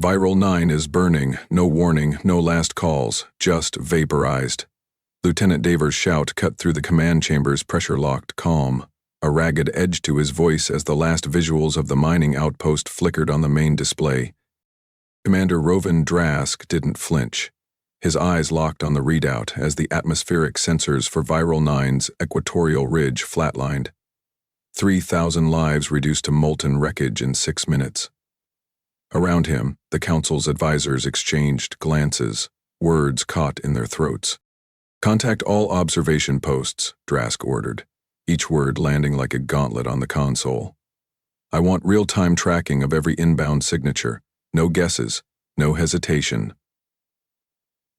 Viral 9 is burning, no warning, no last calls, just vaporized. Lieutenant Daver's shout cut through the command chamber's pressure-locked calm, a ragged edge to his voice as the last visuals of the mining outpost flickered on the main display. Commander Rovan Drask didn't flinch. His eyes locked on the readout as the atmospheric sensors for Viral 9's equatorial ridge flatlined. 3,000 lives reduced to molten wreckage in 6 minutes. Around him, the Council's advisors exchanged glances, words caught in their throats. "Contact all observation posts," Drask ordered, each word landing like a gauntlet on the console. "I want real-time tracking of every inbound signature. No guesses, no hesitation.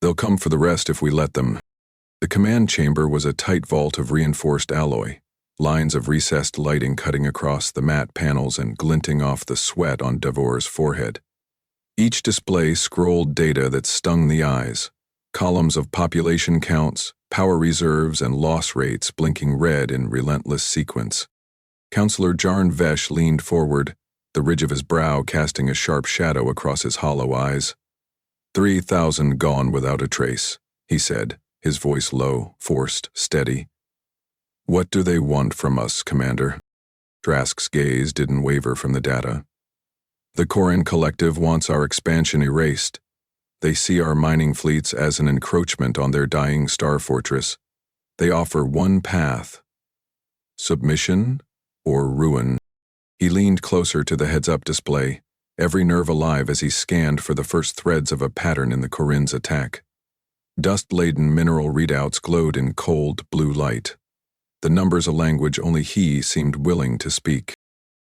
They'll come for the rest if we let them." The command chamber was a tight vault of reinforced alloy, lines of recessed lighting cutting across the matte panels and glinting off the sweat on Davor's forehead. Each display scrolled data that stung the eyes, columns of population counts, power reserves, and loss rates blinking red in relentless sequence. Counselor Jarn Vesh leaned forward, the ridge of his brow casting a sharp shadow across his hollow eyes. 3,000 gone without a trace, he said, his voice low, forced, steady. "What do they want from us, Commander?" Drask's gaze didn't waver from the data. "The Koran Collective wants our expansion erased. They see our mining fleets as an encroachment on their dying star fortress. They offer one path: submission or ruin." He leaned closer to the heads-up display, every nerve alive as he scanned for the first threads of a pattern in the Korin's attack. Dust-laden mineral readouts glowed in cold, blue light. The numbers a language only he seemed willing to speak.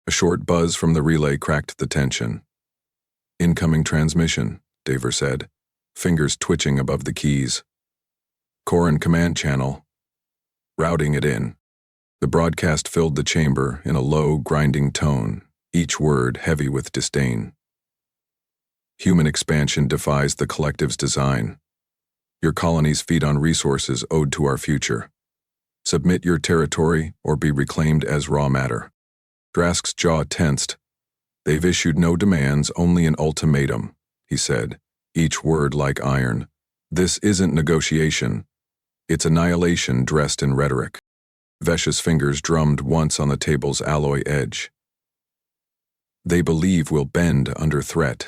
A short buzz from the relay cracked the tension. "Incoming transmission," Daver said, fingers twitching above the keys. "Koran command channel." Routing it in. The broadcast filled the chamber in a low, grinding tone, each word heavy with disdain. "Human expansion defies the collective's design. Your colonies feed on resources owed to our future. Submit your territory or be reclaimed as raw matter." Drask's jaw tensed. "They've issued no demands, only an ultimatum," he said, each word like iron. "This isn't negotiation. It's annihilation dressed in rhetoric." Vesh's fingers drummed once on the table's alloy edge. "They believe we'll bend under threat.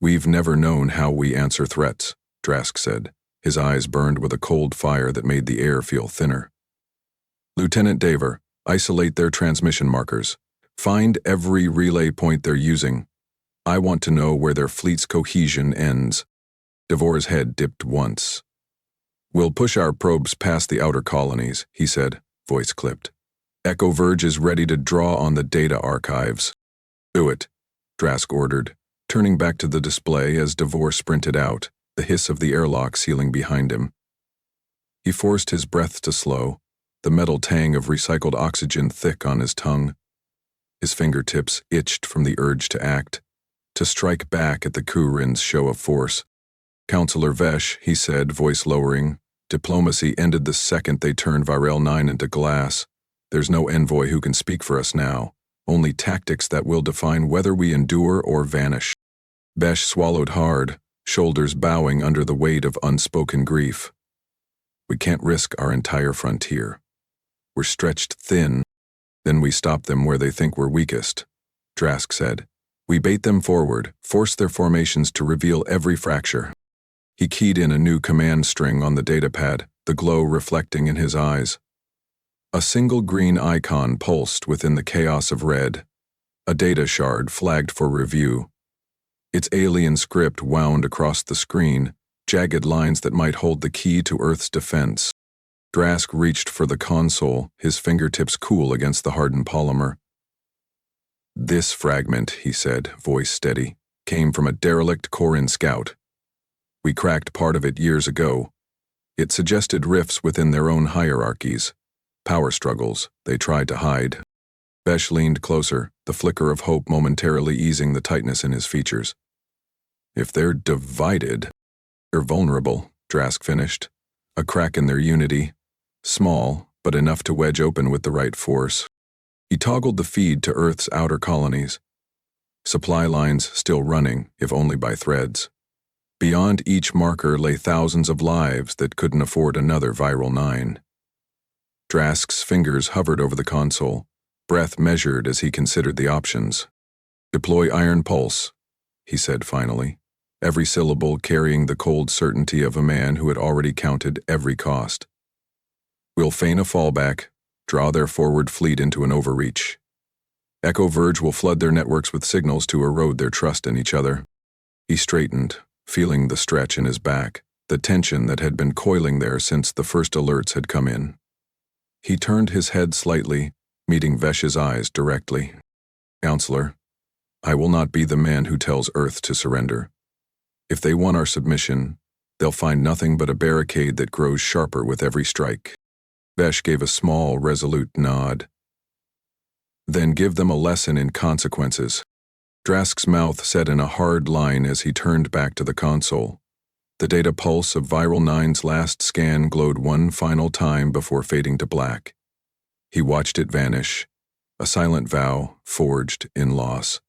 We've never known how we answer threats," Drask said. His eyes burned with a cold fire that made the air feel thinner. "Lieutenant Daver, isolate their transmission markers. Find every relay point they're using. I want to know where their fleet's cohesion ends." Davor's head dipped once. "We'll push our probes past the outer colonies," he said, voice clipped. "Echo Verge is ready to draw on the data archives." "Do it," Drask ordered, turning back to the display as Davor sprinted out, the hiss of the airlock sealing behind him. He forced his breath to slow, the metal tang of recycled oxygen thick on his tongue. His fingertips itched from the urge to act, to strike back at the Kurin's show of force. "Counselor Vesh," he said, voice lowering, "diplomacy ended the second they turned Viral 9 into glass. There's no envoy who can speak for us now, only tactics that will define whether we endure or vanish." Vesh swallowed hard, shoulders bowing under the weight of unspoken grief. "We can't risk our entire frontier. We're stretched thin. Then we stop them where they think we're weakest," Drask said. "We bait them forward, force their formations to reveal every fracture." He keyed in a new command string on the datapad, the glow reflecting in his eyes. A single green icon pulsed within the chaos of red, a data shard flagged for review. Its alien script wound across the screen, jagged lines that might hold the key to Earth's defense. Drask reached for the console, his fingertips cool against the hardened polymer. "This fragment," he said, voice steady, "came from a derelict Koran scout. We cracked part of it years ago. It suggested rifts within their own hierarchies, power struggles they tried to hide." Vesh leaned closer, the flicker of hope momentarily easing the tightness in his features. "If they're divided, they're vulnerable," Drask finished. "A crack in their unity. Small, but enough to wedge open with the right force." He toggled the feed to Earth's outer colonies. Supply lines still running, if only by threads. Beyond each marker lay thousands of lives that couldn't afford another viral 9. Drask's fingers hovered over the console, breath measured as he considered the options. "Deploy Iron Pulse," he said finally, every syllable carrying the cold certainty of a man who had already counted every cost. "We'll feign a fallback, draw their forward fleet into an overreach. Echo Verge will flood their networks with signals to erode their trust in each other." He straightened, feeling the stretch in his back, the tension that had been coiling there since the first alerts had come in. He turned his head slightly, meeting Vesh's eyes directly. "Counselor, I will not be the man who tells Earth to surrender. If they want our submission, they'll find nothing but a barricade that grows sharper with every strike." Vesh gave a small, resolute nod. "Then give them a lesson in consequences." Drask's mouth set in a hard line as he turned back to the console. The data pulse of Viral 9's last scan glowed one final time before fading to black. He watched it vanish, a silent vow forged in loss.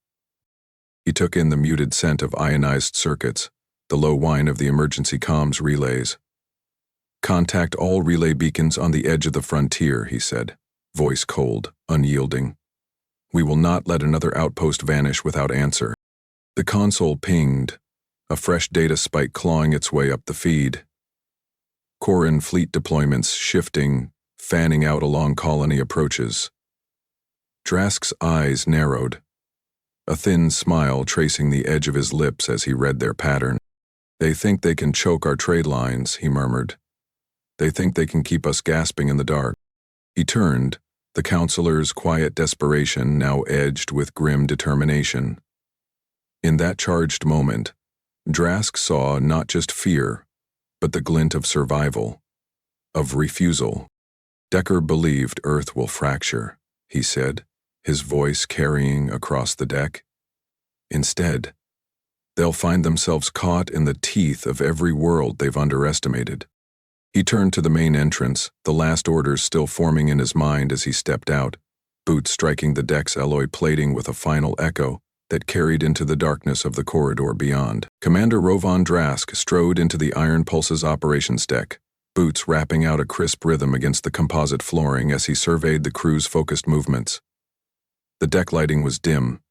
He took in the muted scent of ionized circuits, the low whine of the emergency comms relays. "Contact all relay beacons on the edge of the frontier," he said, voice cold, unyielding. "We will not let another outpost vanish without answer." The console pinged, a fresh data spike clawing its way up the feed. Corin fleet deployments shifting, fanning out along colony approaches. Drask's eyes narrowed, a thin smile tracing the edge of his lips as he read their pattern. "They think they can choke our trade lines," he murmured. "They think they can keep us gasping in the dark." He turned, the counselor's quiet desperation now edged with grim determination. In that charged moment, Drask saw not just fear, but the glint of survival, of refusal. "Decker believed Earth will fracture," he said, his voice carrying across the deck. "Instead, they'll find themselves caught in the teeth of every world they've underestimated." He turned to the main entrance, the last orders still forming in his mind as he stepped out, boots striking the deck's alloy plating with a final echo that carried into the darkness of the corridor beyond. Commander Rovan Drask strode into the Iron Pulse's operations deck, boots rapping out a crisp rhythm against the composite flooring as he surveyed the crew's focused movements. The deck lighting was dim,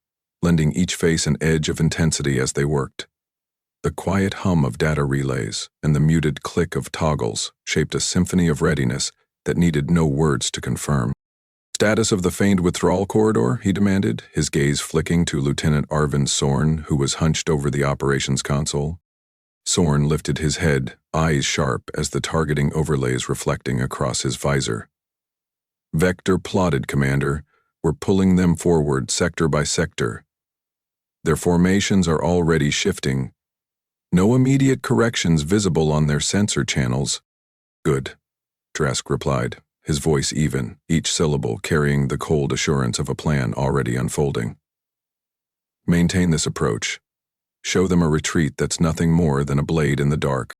lending each face an edge of intensity as they worked. The quiet hum of data relays and the muted click of toggles shaped a symphony of readiness that needed no words to confirm. "Status of the feigned withdrawal corridor?" he demanded, his gaze flicking to Lieutenant Arvin Sorn, who was hunched over the operations console. Sorn lifted his head, eyes sharp as the targeting overlays reflecting across his visor. "Vector plotted, Commander. We're pulling them forward sector by sector. Their formations are already shifting. No immediate corrections visible on their sensor channels." "Good," Drask replied, his voice even, each syllable carrying the cold assurance of a plan already unfolding. "Maintain this approach. Show them a retreat that's nothing more than a blade in the dark."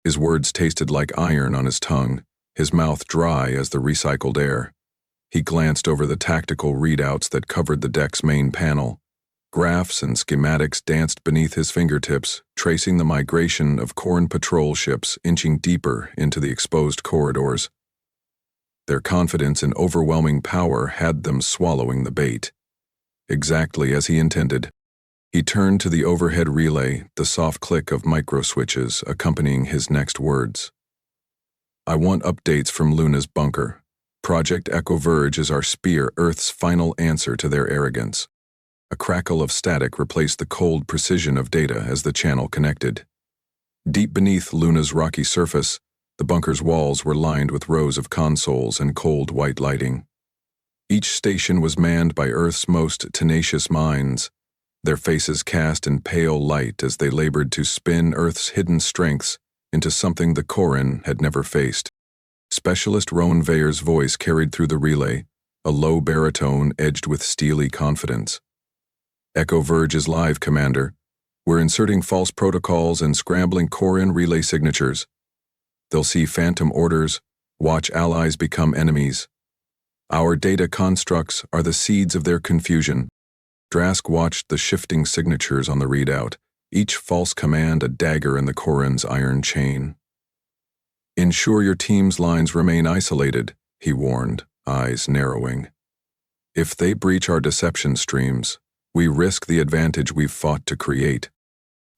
His words tasted like iron on his tongue, his mouth dry as the recycled air. He glanced over the tactical readouts that covered the deck's main panel. Graphs and schematics danced beneath his fingertips, tracing the migration of Corin patrol ships inching deeper into the exposed corridors. Their confidence in overwhelming power had them swallowing the bait. Exactly as he intended. He turned to the overhead relay, the soft click of microswitches accompanying his next words. "I want updates from Luna's bunker. Project Echo Verge is our spear, Earth's final answer to their arrogance." A crackle of static replaced the cold precision of data as the channel connected. Deep beneath Luna's rocky surface, the bunker's walls were lined with rows of consoles and cold white lighting. Each station was manned by Earth's most tenacious minds, their faces cast in pale light as they labored to spin Earth's hidden strengths into something the Corin had never faced. Specialist Rowan Veyer's voice carried through the relay, a low baritone edged with steely confidence. "Echo Verge is live, Commander. We're inserting false protocols and scrambling Corin relay signatures. They'll see phantom orders, watch allies become enemies. Our data constructs are the seeds of their confusion." Drask watched the shifting signatures on the readout, each false command a dagger in the Koran's iron chain. "Ensure your team's lines remain isolated," he warned, eyes narrowing. "If they breach our deception streams, we risk the advantage we've fought to create."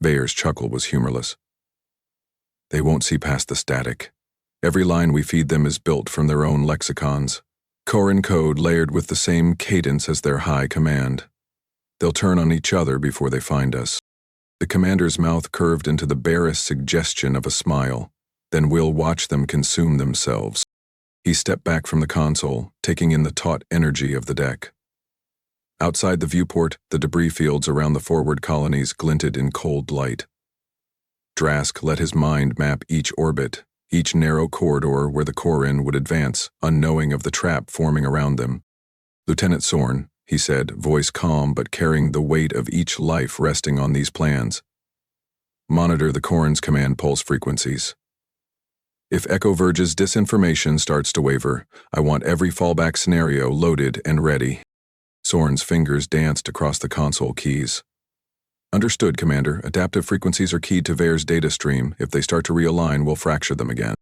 Veyer's chuckle was humorless. "They won't see past the static. Every line we feed them is built from their own lexicons. Koran code layered with the same cadence as their high command. They'll turn on each other before they find us." The commander's mouth curved into the barest suggestion of a smile. "Then we'll watch them consume themselves." He stepped back from the console, taking in the taut energy of the deck. Outside the viewport, the debris fields around the forward colonies glinted in cold light. Drask let his mind map each orbit, each narrow corridor where the Koran would advance, unknowing of the trap forming around them. "Lieutenant Sorn," he said, voice calm but carrying the weight of each life resting on these plans. "Monitor the Koran's command pulse frequencies. If Echo Verge's disinformation starts to waver, I want every fallback scenario loaded and ready." Sorn's fingers danced across the console keys. "Understood, Commander. Adaptive frequencies are keyed to Veyer's data stream. If they start to realign, we'll fracture them again."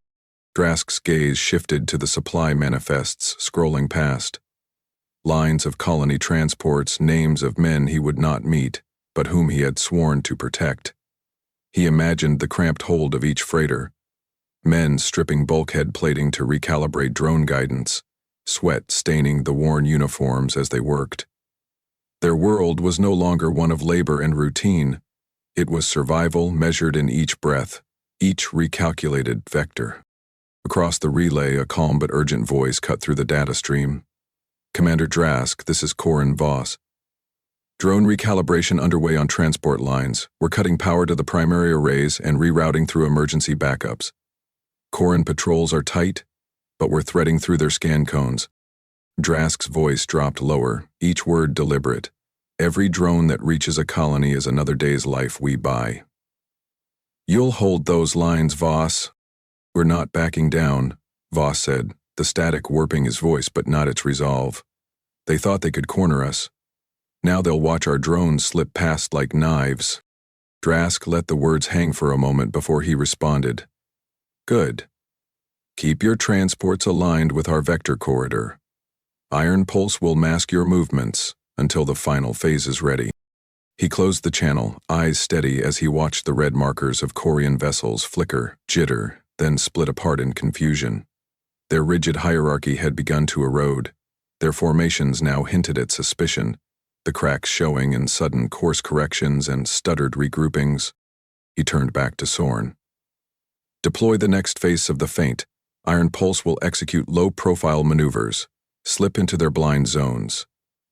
Drask's gaze shifted to the supply manifests scrolling past. Lines of colony transports, names of men he would not meet, but whom he had sworn to protect. He imagined the cramped hold of each freighter. Men stripping bulkhead plating to recalibrate drone guidance, sweat staining the worn uniforms as they worked. Their world was no longer one of labor and routine. It was survival measured in each breath, each recalculated vector. Across the relay, a calm but urgent voice cut through the data stream. "Commander Drask, this is Koran Voss. Drone recalibration underway on transport lines. We're cutting power to the primary arrays and rerouting through emergency backups. Koran patrols are tight, but we're threading through their scan cones." Drask's voice dropped lower, each word deliberate. "Every drone that reaches a colony is another day's life we buy." "You'll hold those lines, Voss." "We're not backing down," Voss said, the static warping his voice but not its resolve. "They thought they could corner us. Now they'll watch our drones slip past like knives." Drask let the words hang for a moment before he responded. "Good. Keep your transports aligned with our vector corridor. Iron Pulse will mask your movements until the final phase is ready." He closed the channel, eyes steady as he watched the red markers of Korean vessels flicker, jitter, then split apart in confusion. Their rigid hierarchy had begun to erode. Their formations now hinted at suspicion, the cracks showing in sudden course corrections and stuttered regroupings. He turned back to Sorn. "Deploy the next phase of the feint. Iron Pulse will execute low-profile maneuvers. Slip into their blind zones.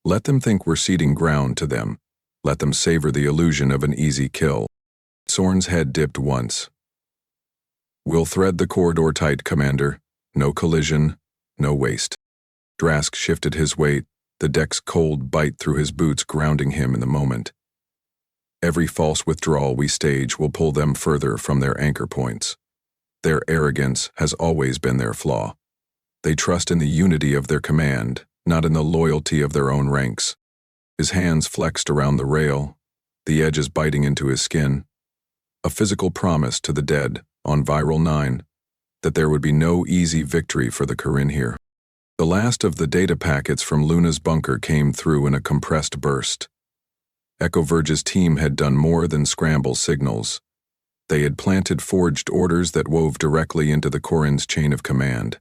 Let them think we're ceding ground to them. Let them savor the illusion of an easy kill." Sorn's head dipped once. "We'll thread the corridor tight, Commander. No collision, no waste." Drask shifted his weight, the deck's cold bite through his boots grounding him in the moment. "Every false withdrawal we stage will pull them further from their anchor points. Their arrogance has always been their flaw. They trust in the unity of their command, not in the loyalty of their own ranks." His hands flexed around the rail, the edges biting into his skin. A physical promise to the dead, on Viral 9, that there would be no easy victory for the Koran here. The last of the data packets from Luna's bunker came through in a compressed burst. Echo Verge's team had done more than scramble signals. They had planted forged orders that wove directly into the Koran's chain of command.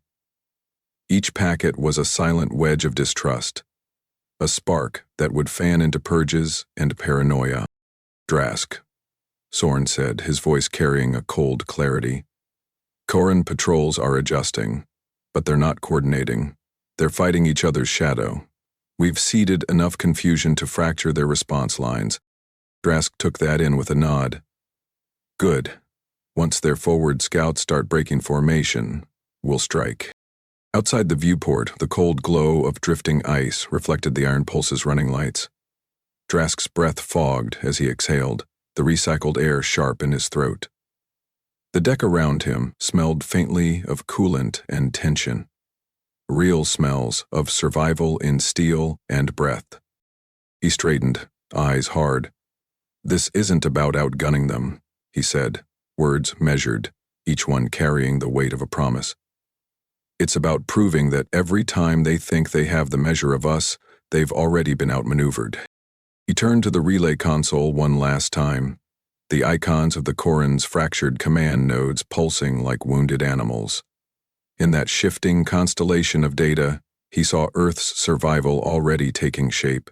Each packet was a silent wedge of distrust, a spark that would fan into purges and paranoia. "Drask," Sorn said, his voice carrying a cold clarity. "Koran patrols are adjusting, but they're not coordinating. They're fighting each other's shadow. We've seeded enough confusion to fracture their response lines." Drask took that in with a nod. "Good. Once their forward scouts start breaking formation, we'll strike." Outside the viewport, the cold glow of drifting ice reflected the Iron Pulse's running lights. Drask's breath fogged as he exhaled, the recycled air sharp in his throat. The deck around him smelled faintly of coolant and tension. Real smells of survival in steel and breath. He straightened, eyes hard. "This isn't about outgunning them," he said, words measured, each one carrying the weight of a promise. "It's about proving that every time they think they have the measure of us, they've already been outmaneuvered." He turned to the relay console one last time, the icons of the Corin's fractured command nodes pulsing like wounded animals. In that shifting constellation of data, he saw Earth's survival already taking shape,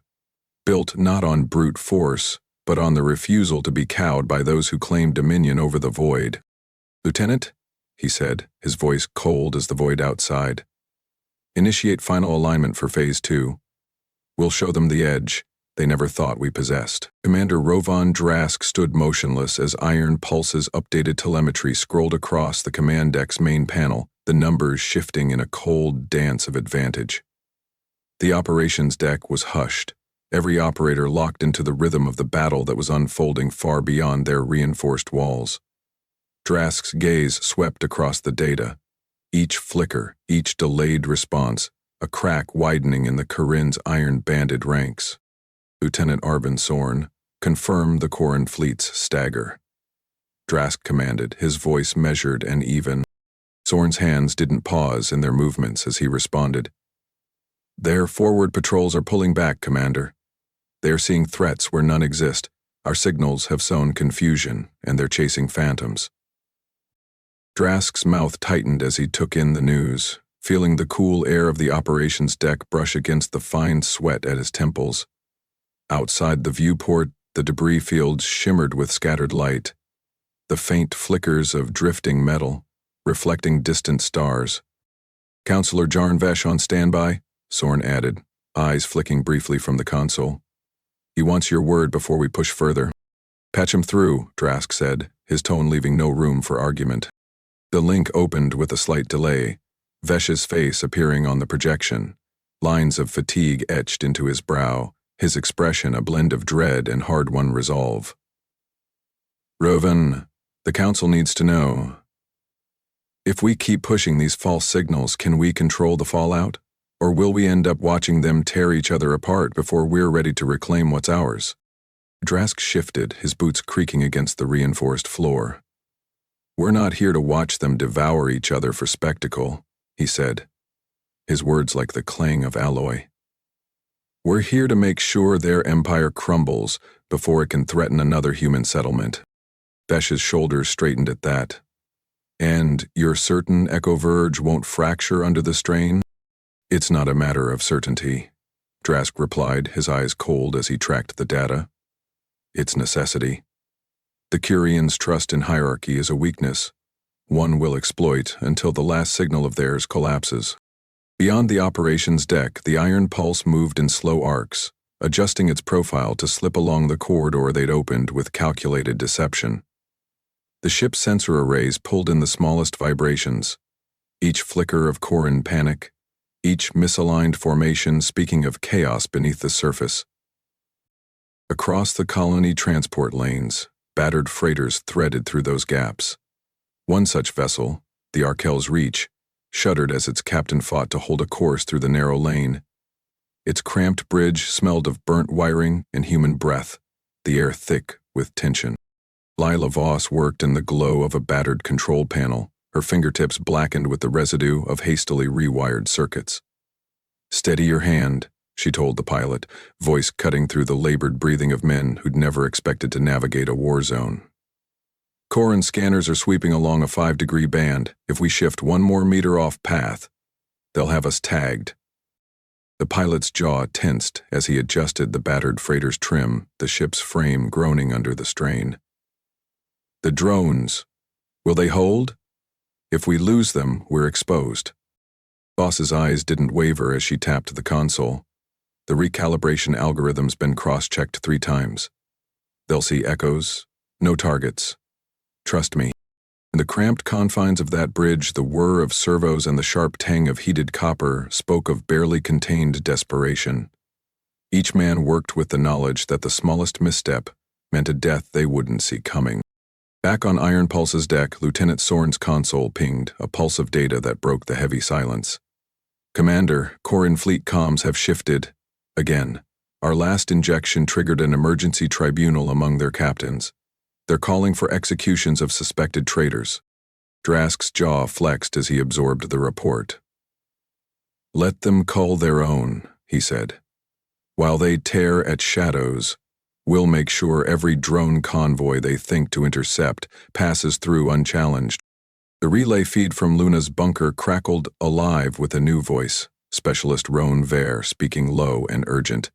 built not on brute force, but on the refusal to be cowed by those who claimed dominion over the void. "Lieutenant," he said, his voice cold as the void outside, "initiate final alignment for Phase 2. We'll show them the edge they never thought we possessed." Commander Rovan Drask stood motionless as Iron Pulse's updated telemetry scrolled across the command deck's main panel, the numbers shifting in a cold dance of advantage. The operations deck was hushed, every operator locked into the rhythm of the battle that was unfolding far beyond their reinforced walls. Drask's gaze swept across the data, each flicker, each delayed response, a crack widening in the Corin's iron-banded ranks. "Lieutenant Arvin Sorn, confirm the Corin fleet's stagger," Drask commanded, his voice measured and even. Sorn's hands didn't pause in their movements as he responded. "Their forward patrols are pulling back, Commander. They are seeing threats where none exist. Our signals have sown confusion, and they're chasing phantoms." Drask's mouth tightened as he took in the news, feeling the cool air of the operations deck brush against the fine sweat at his temples. Outside the viewport, the debris fields shimmered with scattered light, the faint flickers of drifting metal, reflecting distant stars. "Counselor Jarnvesh on standby," Sorn added, eyes flicking briefly from the console. "He wants your word before we push further." "Patch him through," Drask said, his tone leaving no room for argument. The link opened with a slight delay, Vesh's face appearing on the projection, lines of fatigue etched into his brow, his expression a blend of dread and hard-won resolve. "Rovan, the Council needs to know. If we keep pushing these false signals, can we control the fallout? Or will we end up watching them tear each other apart before we're ready to reclaim what's ours?" Drask shifted, his boots creaking against the reinforced floor. "We're not here to watch them devour each other for spectacle," he said, his words like the clang of alloy. "We're here to make sure their empire crumbles before it can threaten another human settlement." Vesh's shoulders straightened at that. "And you're certain Echo Verge won't fracture under the strain?" "It's not a matter of certainty," Drask replied, his eyes cold as he tracked the data. "It's necessity. The Curians' trust in hierarchy is a weakness, one will exploit until the last signal of theirs collapses." Beyond the operations deck, the Iron Pulse moved in slow arcs, adjusting its profile to slip along the corridor they'd opened with calculated deception. The ship's sensor arrays pulled in the smallest vibrations, each flicker of Corin panic, each misaligned formation speaking of chaos beneath the surface. Across the colony transport lanes, battered freighters threaded through those gaps. One such vessel, the Arkel's Reach, shuddered as its captain fought to hold a course through the narrow lane. Its cramped bridge smelled of burnt wiring and human breath, the air thick with tension. Lila Voss worked in the glow of a battered control panel, her fingertips blackened with the residue of hastily rewired circuits. "Steady your hand," she told the pilot, voice cutting through the labored breathing of men who'd never expected to navigate a war zone. "Corin scanners are sweeping along a 5-degree band. If we shift 1 more meter off path, they'll have us tagged." The pilot's jaw tensed as he adjusted the battered freighter's trim, the ship's frame groaning under the strain. "The drones. Will they hold? If we lose them, we're exposed." Voss's eyes didn't waver as she tapped the console. The recalibration algorithm's been cross-checked 3 times. "They'll see echoes, no targets. Trust me." In the cramped confines of that bridge, the whir of servos and the sharp tang of heated copper spoke of barely contained desperation. Each man worked with the knowledge that the smallest misstep meant a death they wouldn't see coming. Back on Iron Pulse's deck, Lieutenant Sorn's console pinged, a pulse of data that broke the heavy silence. "Commander, Corin fleet comms have shifted. Again. Our last injection triggered an emergency tribunal among their captains. They're calling for executions of suspected traitors. Drask's jaw flexed as he absorbed the report. Let them cull their own, he said. While they tear at shadows, we'll make sure every drone convoy they think to intercept passes through unchallenged. The relay feed from Luna's bunker crackled alive with a new voice, Specialist Roan Vare speaking low and urgent.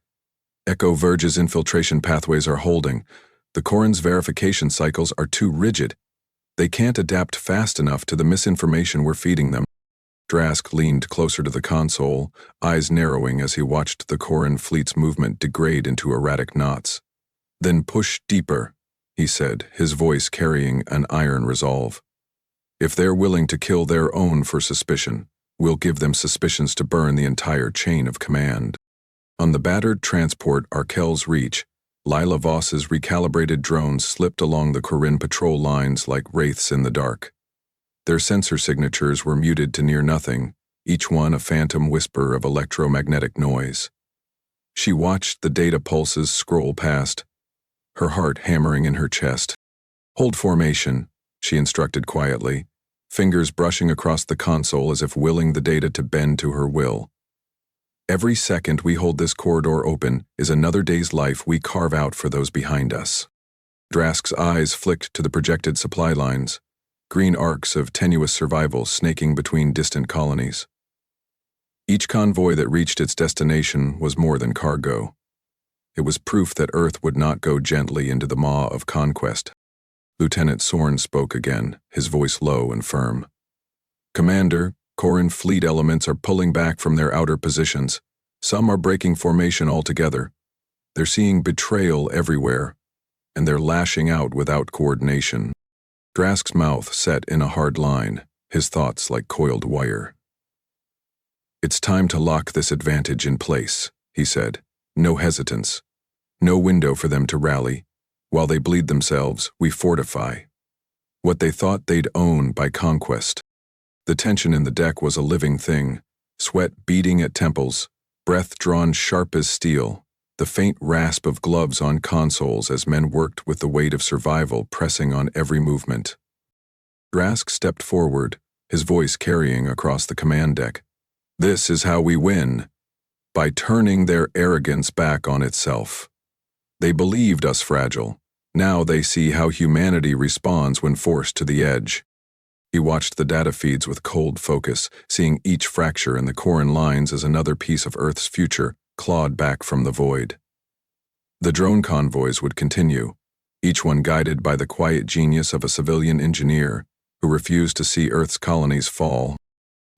Echo Verge's infiltration pathways are holding. The Corin's verification cycles are too rigid. They can't adapt fast enough to the misinformation we're feeding them. Drask leaned closer to the console, eyes narrowing as he watched the Corin fleet's movement degrade into erratic knots. Then push deeper, he said, his voice carrying an iron resolve. If they're willing to kill their own for suspicion, we'll give them suspicions to burn the entire chain of command. On the battered transport Arkel's Reach, Lila Voss's recalibrated drones slipped along the Corin patrol lines like wraiths in the dark. Their sensor signatures were muted to near nothing, each one a phantom whisper of electromagnetic noise. She watched the data pulses scroll past, her heart hammering in her chest. Hold formation, she instructed quietly, fingers brushing across the console as if willing the data to bend to her will. Every second we hold this corridor open is another day's life we carve out for those behind us. Drask's eyes flicked to the projected supply lines, green arcs of tenuous survival snaking between distant colonies. Each convoy that reached its destination was more than cargo. It was proof that Earth would not go gently into the maw of conquest. Lieutenant Sorn spoke again, his voice low and firm. Commander, Corin fleet elements are pulling back from their outer positions. Some are breaking formation altogether. They're seeing betrayal everywhere, and they're lashing out without coordination. Drask's mouth set in a hard line, his thoughts like coiled wire. It's time to lock this advantage in place, he said. No hesitance. No window for them to rally. While they bleed themselves, we fortify. What they thought they'd own by conquest. The tension in the deck was a living thing, sweat beating at temples, breath drawn sharp as steel, the faint rasp of gloves on consoles as men worked with the weight of survival pressing on every movement. Drask stepped forward, his voice carrying across the command deck. This is how we win, by turning their arrogance back on itself. They believed us fragile. Now they see how humanity responds when forced to the edge. He watched the data feeds with cold focus, seeing each fracture in the Corin lines as another piece of Earth's future clawed back from the void. The drone convoys would continue, each one guided by the quiet genius of a civilian engineer who refused to see Earth's colonies fall.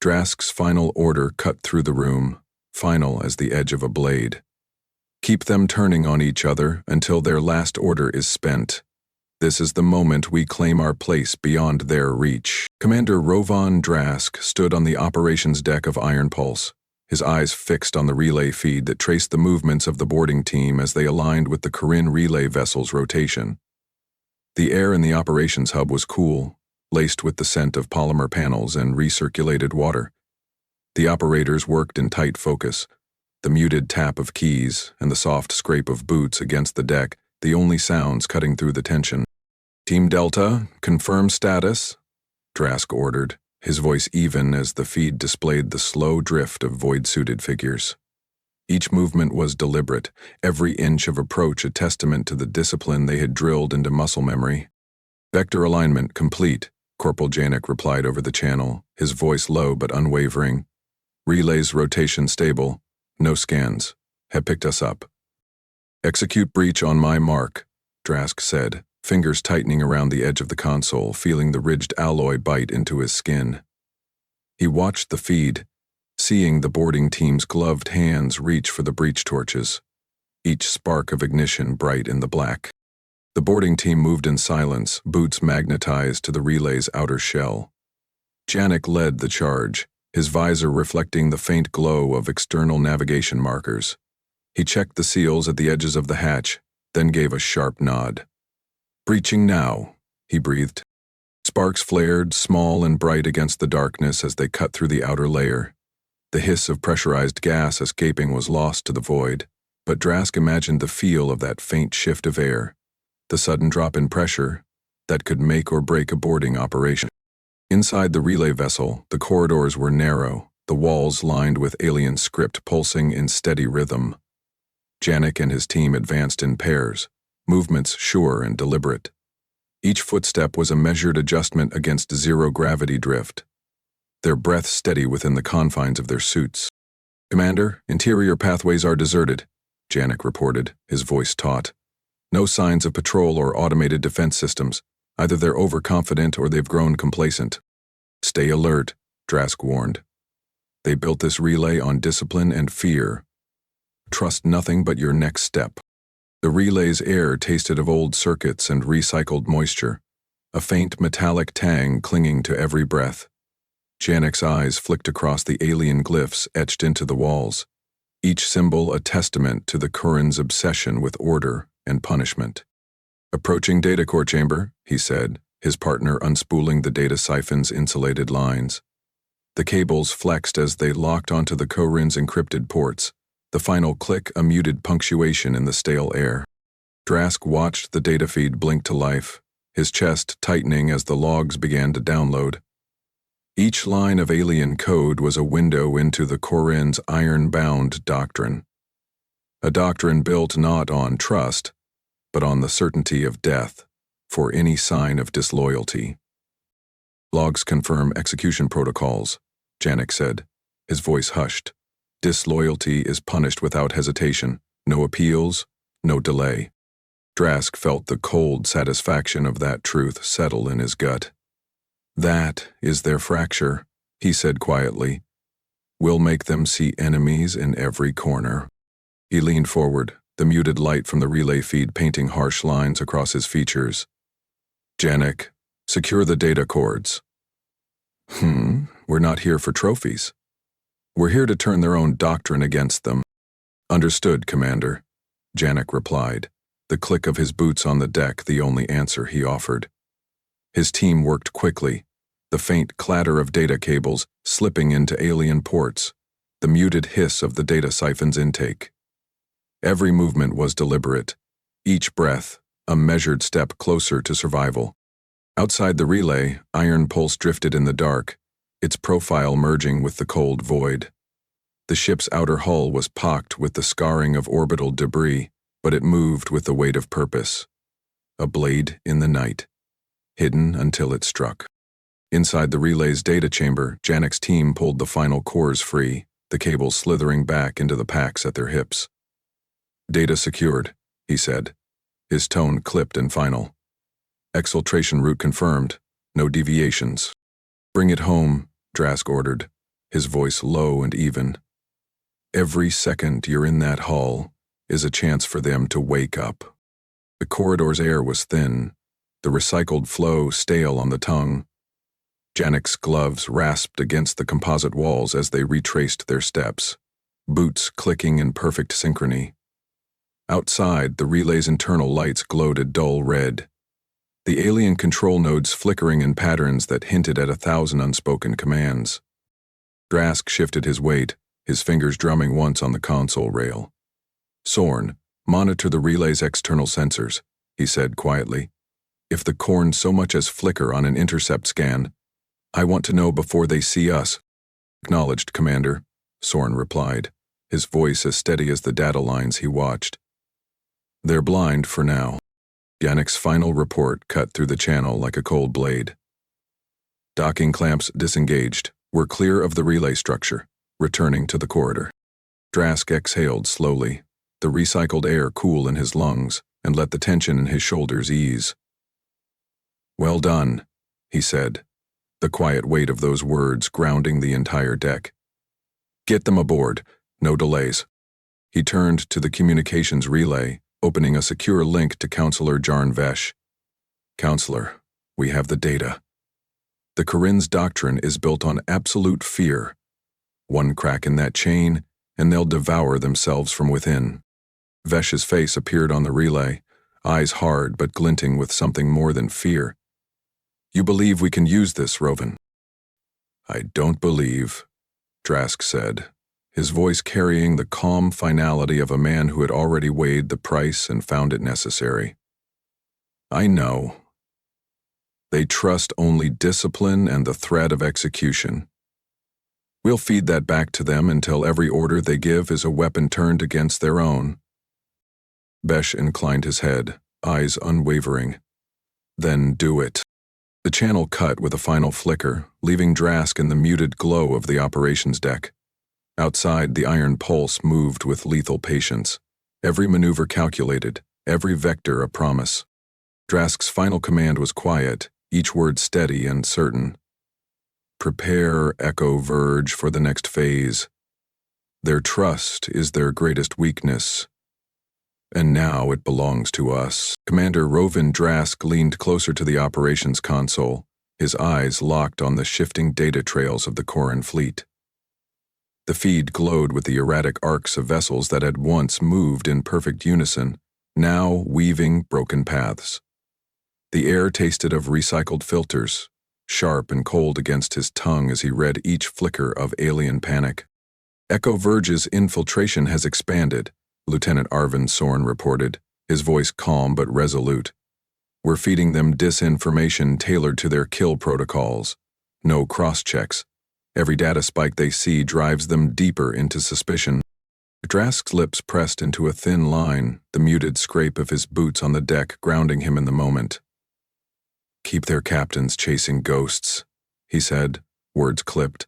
Drask's final order cut through the room, final as the edge of a blade. Keep them turning on each other until their last order is spent. This is the moment we claim our place beyond their reach. Commander Rovan Drask stood on the operations deck of Iron Pulse, his eyes fixed on the relay feed that traced the movements of the boarding team as they aligned with the Corin relay vessel's rotation. The air in the operations hub was cool, laced with the scent of polymer panels and recirculated water. The operators worked in tight focus, the muted tap of keys and the soft scrape of boots against the deck, the only sounds cutting through the tension. Team Delta, confirm status, Drask ordered, his voice even as the feed displayed the slow drift of void-suited figures. Each movement was deliberate, every inch of approach a testament to the discipline they had drilled into muscle memory. Vector alignment complete, Corporal Janik replied over the channel, his voice low but unwavering. Relays rotation stable, no scans, have picked us up. Execute breach on my mark, Drask said, fingers tightening around the edge of the console, feeling the ridged alloy bite into his skin. He watched the feed, seeing the boarding team's gloved hands reach for the breach torches, each spark of ignition bright in the black. The boarding team moved in silence, boots magnetized to the relay's outer shell. Janik led the charge, his visor reflecting the faint glow of external navigation markers. He checked the seals at the edges of the hatch, then gave a sharp nod. Breaching now, he breathed. Sparks flared, small and bright against the darkness as they cut through the outer layer. The hiss of pressurized gas escaping was lost to the void. But Drask imagined the feel of that faint shift of air, the sudden drop in pressure that could make or break a boarding operation. Inside the relay vessel, the corridors were narrow, the walls lined with alien script pulsing in steady rhythm. Janek and his team advanced in pairs, movements sure and deliberate. Each footstep was a measured adjustment against zero-gravity drift, their breath steady within the confines of their suits. "Commander, interior pathways are deserted," Janek reported, his voice taut. "No signs of patrol or automated defense systems. Either they're overconfident or they've grown complacent." "Stay alert," Drask warned. "They built this relay on discipline and fear. Trust nothing but your next step." The relay's air tasted of old circuits and recycled moisture, a faint metallic tang clinging to every breath. Janek's eyes flicked across the alien glyphs etched into the walls, each symbol a testament to the Kuran's obsession with order and punishment. "Approaching data core chamber," he said, his partner unspooling the data siphon's insulated lines. The cables flexed as they locked onto the Kuran's encrypted ports, the final click a muted punctuation in the stale air. Drask watched the data feed blink to life, his chest tightening as the logs began to download. Each line of alien code was a window into the Kuran's iron-bound doctrine. A doctrine built not on trust, but on the certainty of death for any sign of disloyalty. "Logs confirm execution protocols," Janek said, his voice hushed. "Disloyalty is punished without hesitation, no appeals, no delay." Drask felt the cold satisfaction of that truth settle in his gut. "That is their fracture," he said quietly. "We'll make them see enemies in every corner." He leaned forward, the muted light from the relay feed painting harsh lines across his features. "Janek, secure the data cords." We're not here for trophies. We're here to turn their own doctrine against them." "Understood, Commander," Janek replied, the click of his boots on the deck the only answer he offered. His team worked quickly, the faint clatter of data cables slipping into alien ports, the muted hiss of the data siphon's intake. Every movement was deliberate, each breath a measured step closer to survival. Outside the relay, iron pulse drifted in the dark, its profile merging with the cold void. The ship's outer hull was pocked with the scarring of orbital debris, but it moved with the weight of purpose. A blade in the night, hidden until it struck. Inside the relay's data chamber, Janek's team pulled the final cores free, the cables slithering back into the packs at their hips. "Data secured," he said, his tone clipped and final. "Exfiltration route confirmed, no deviations." "Bring it home," Drask ordered, his voice low and even. "Every second you're in that hull is a chance for them to wake up." The corridor's air was thin, the recycled flow stale on the tongue. Janek's gloves rasped against the composite walls as they retraced their steps, boots clicking in perfect synchrony. Outside, the relay's internal lights glowed a dull red, the alien control nodes flickering in patterns that hinted at 1,000 unspoken commands. Drask shifted his weight, his fingers drumming once on the console rail. "Sorn, monitor the relay's external sensors," he said quietly. "If the Korn so much as flicker on an intercept scan, I want to know before they see us." "Acknowledged, Commander," Sorn replied, his voice as steady as the data lines he watched. "They're blind for now." Janek's final report cut through the channel like a cold blade. "Docking clamps disengaged. We're clear of the relay structure, returning to the corridor." Drask exhaled slowly, the recycled air cool in his lungs, and let the tension in his shoulders ease. "Well done," he said, the quiet weight of those words grounding the entire deck. "Get them aboard, no delays." He turned to the communications relay, opening a secure link to Counselor Jarn Vesh. "Counselor, we have the data. The Kuran's doctrine is built on absolute fear. One crack in that chain, and they'll devour themselves from within." Vesh's face appeared on the relay, eyes hard but glinting with something more than fear. "You believe we can use this, Rovan?" "I don't believe," Drask said, his voice carrying the calm finality of a man who had already weighed the price and found it necessary. I know. They trust only discipline and the threat of execution. We'll feed that back to them until every order they give is a weapon turned against their own. Besh inclined his head, eyes unwavering. Then do it. The channel cut with a final flicker, leaving Drask in the muted glow of the operations deck. Outside, the iron pulse moved with lethal patience, every maneuver calculated, every vector a promise. Drask's final command was quiet, each word steady and certain. Prepare, Echo Verge, for the next phase. Their trust is their greatest weakness. And now it belongs to us. Commander Rovin Drask leaned closer to the operations console, his eyes locked on the shifting data trails of the Corran fleet. The feed glowed with the erratic arcs of vessels that had once moved in perfect unison, now weaving broken paths. The air tasted of recycled filters, sharp and cold against his tongue as he read each flicker of alien panic. Echo Verge's infiltration has expanded, Lieutenant Arvin Sorn reported, his voice calm but resolute. We're feeding them disinformation tailored to their kill protocols. No cross-checks. Every data spike they see drives them deeper into suspicion. Drask's lips pressed into a thin line, the muted scrape of his boots on the deck grounding him in the moment. Keep their captains chasing ghosts, he said, words clipped.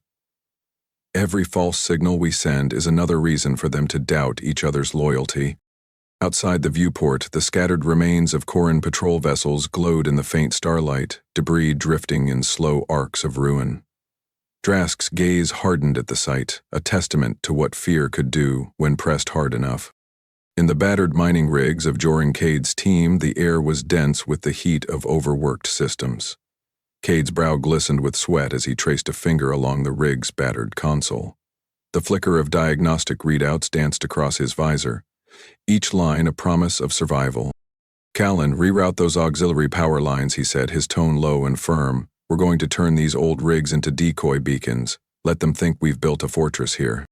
Every false signal we send is another reason for them to doubt each other's loyalty. Outside the viewport, the scattered remains of Corran patrol vessels glowed in the faint starlight, debris drifting in slow arcs of ruin. Drask's gaze hardened at the sight, a testament to what fear could do when pressed hard enough. In the battered mining rigs of Joran Cade's team, the air was dense with the heat of overworked systems. Cade's brow glistened with sweat as he traced a finger along the rig's battered console. The flicker of diagnostic readouts danced across his visor, each line a promise of survival. Callan, reroute those auxiliary power lines, he said, his tone low and firm. We're going to turn these old rigs into decoy beacons. Let them think we've built a fortress here.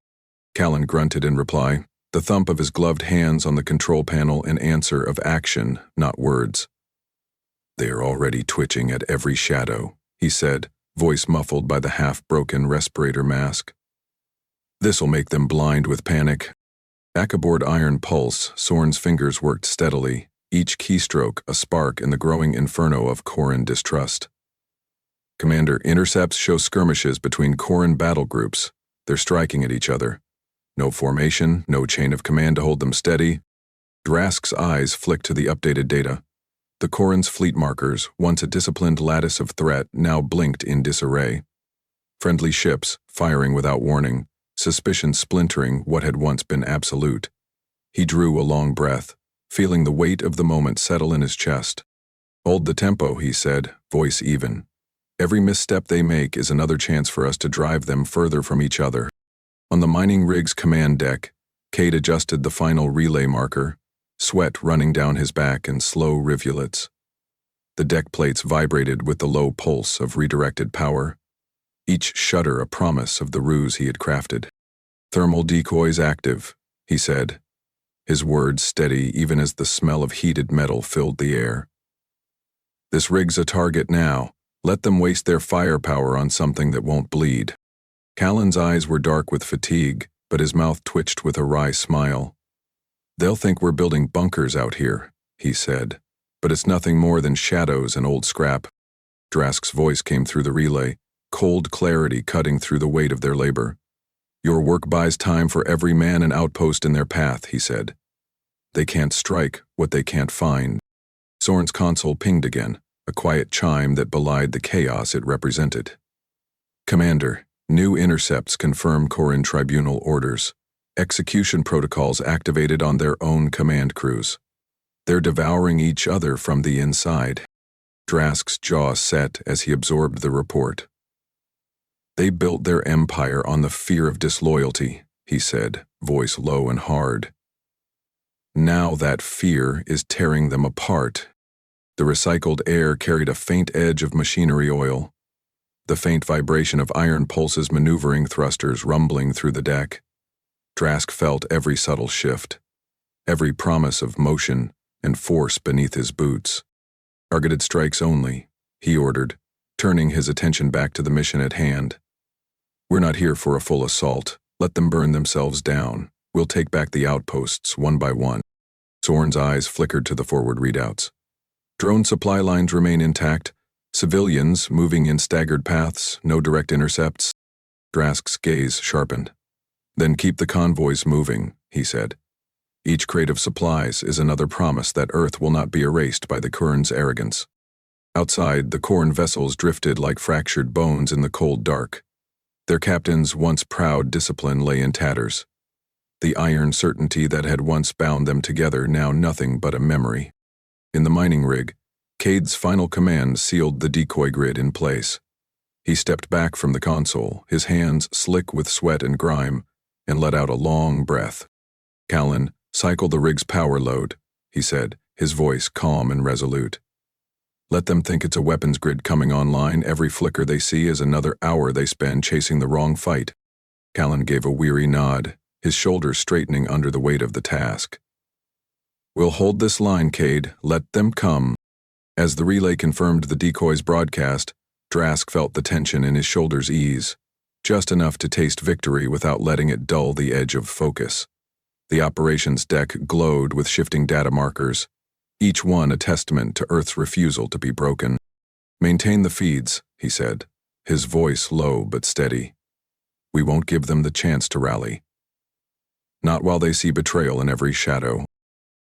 Callan grunted in reply, the thump of his gloved hands on the control panel an answer of action, not words. They are already twitching at every shadow, he said, voice muffled by the half-broken respirator mask. This'll make them blind with panic. Back aboard Iron Pulse, Sorn's fingers worked steadily, each keystroke a spark in the growing inferno of Corran distrust. Commander, intercepts show skirmishes between Corran battle groups. They're striking at each other. No formation, no chain of command to hold them steady. Drask's eyes flicked to the updated data. The Corran's fleet markers, once a disciplined lattice of threat, now blinked in disarray. Friendly ships, firing without warning, suspicion splintering what had once been absolute. He drew a long breath, feeling the weight of the moment settle in his chest. Hold the tempo, he said, voice even. Every misstep they make is another chance for us to drive them further from each other. On the mining rig's command deck, Cade adjusted the final relay marker, sweat running down his back in slow rivulets. The deck plates vibrated with the low pulse of redirected power, each shudder a promise of the ruse he had crafted. Thermal decoys active, he said, his words steady even as the smell of heated metal filled the air. This rig's a target now. Let them waste their firepower on something that won't bleed. Callan's eyes were dark with fatigue, but his mouth twitched with a wry smile. They'll think we're building bunkers out here, he said, but it's nothing more than shadows and old scrap. Drask's voice came through the relay, cold clarity cutting through the weight of their labor. Your work buys time for every man and outpost in their path, he said. They can't strike what they can't find. Sorn's console pinged again, a quiet chime that belied the chaos it represented. Commander, new intercepts confirm Corran Tribunal orders. Execution protocols activated on their own command crews. They're devouring each other from the inside. Drask's jaw set as he absorbed the report. They built their empire on the fear of disloyalty, he said, voice low and hard. Now that fear is tearing them apart. The recycled air carried a faint edge of machinery oil, the faint vibration of Iron Pulse's maneuvering thrusters rumbling through the deck. Drask felt every subtle shift, every promise of motion and force beneath his boots. Targeted strikes only, he ordered, turning his attention back to the mission at hand. We're not here for a full assault. Let them burn themselves down. We'll take back the outposts one by one. Soren's eyes flickered to the forward readouts. Drone supply lines remain intact. Civilians moving in staggered paths, no direct intercepts. Drask's gaze sharpened. Then keep the convoys moving, he said. Each crate of supplies is another promise that Earth will not be erased by the Kurn's arrogance. Outside, the Kurn vessels drifted like fractured bones in the cold dark. Their captain's once proud discipline lay in tatters. The iron certainty that had once bound them together now nothing but a memory. In the mining rig, Cade's final command sealed the decoy grid in place. He stepped back from the console, his hands slick with sweat and grime, and let out a long breath. Callan, cycle the rig's power load, he said, his voice calm and resolute. Let them think it's a weapons grid coming online. Every flicker they see is another hour they spend chasing the wrong fight. Callan gave a weary nod, his shoulders straightening under the weight of the task. We'll hold this line, Cade. Let them come. As the relay confirmed the decoy's broadcast, Drask felt the tension in his shoulders ease, just enough to taste victory without letting it dull the edge of focus. The operations deck glowed with shifting data markers, each one a testament to Earth's refusal to be broken. Maintain the feeds, he said, his voice low but steady. We won't give them the chance to rally. Not while they see betrayal in every shadow.